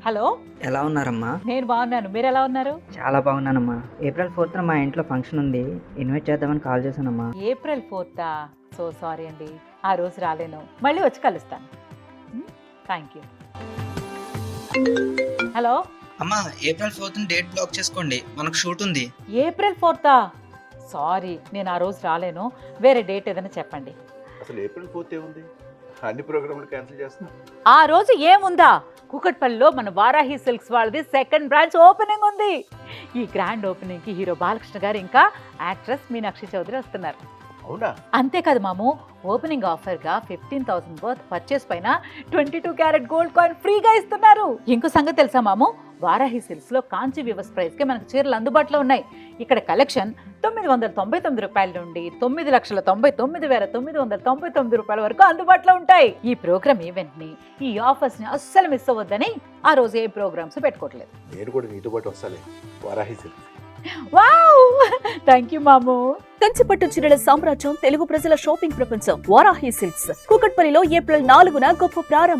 Hello, ఎలా ఉన్నారమ్మా? నేను బాగున్నాను. మీరు ఎలా ఉన్నారు? చాలా బాగున్నానమ్మా. ఏప్రిల్ 4న మా ఇంట్లో ఫంక్షన్ ఉంది, ఇన్వైట్ చేద్దామని కాల్ చేశానమ్మా. ఏప్రిల్ 4th సో సారీ అండి, ఆ రోజు రాలేను. మళ్ళీ వచ్చి కలుస్తాను. Thank you. హలో, అమ్మా, ఏప్రిల్ 4న డేట్ బ్లాక్ చేసుకోండి, మనకు షూట్ ఉంది. ఏప్రిల్ 4th సారీ, నేను ఆ రోజు రాలేను. వేరే డేట్ ఏదైనా చెప్పండి. అసలు ఏప్రిల్ 4th ఏముంది? అన్ని ప్రోగ్రాంలు క్యాన్సిల్ చేస్తున్నా. ఆ రోజు ఏముందా? కూకట్పల్లిలో మన వారాహి సిల్క్స్ వాళ్ళది సెకండ్ బ్రాంచ్ ఓపెనింగ్ ఉంది. ఈ గ్రాండ్ ఓపెనింగ్ కి హీరో బాలకృష్ణ గారు ఇంకా యాక్ట్రెస్ మీనాక్షి చౌదరి వస్తున్నారు. అవునా? అంతేకాదు మాము, ఓపెనింగ్ ఆఫర్గా 15,000 వర్త్ పర్చేస్ పైన 22 క్యారెట్ గోల్డ్ కాయిన్ ఫ్రీగా ఇస్తున్నారు. ఇంకో సంగతి తెలుసా మాము, వారాహి సిల్క్స్ లో కాంచి వివస్ ప్రైస్ కి మనకు చీరలు అందుబాటులో ఉన్నాయి. ఇక్కడ కలెక్షన్ 999 రూపాయల నుండి 9,99,999 రూపాయల వరకు అందుబాటులో ఉంటాయి. ఈ ప్రోగ్రామ్ ఈవెంట్ ని, ఈ ఆఫర్స్ ని అస్సలు మిస్ అవ్వద్దని ఆ రోజు ఏ ప్రోగ్రామ్స్ పెట్టుకోవట్లేదు. నేను కూడా నీతో పాటు వస్తాలే Varahi silks. Wow, thank you మాము. కంచిపట్టు చీరల సామ్రాజ్యం, తెలుగు ప్రజల షాపింగ్ ప్రపంచం వారాహి సిల్క్స్. కూకట్పల్లిలో ఏప్రిల్ 4న గొప్ప ప్రారంభం.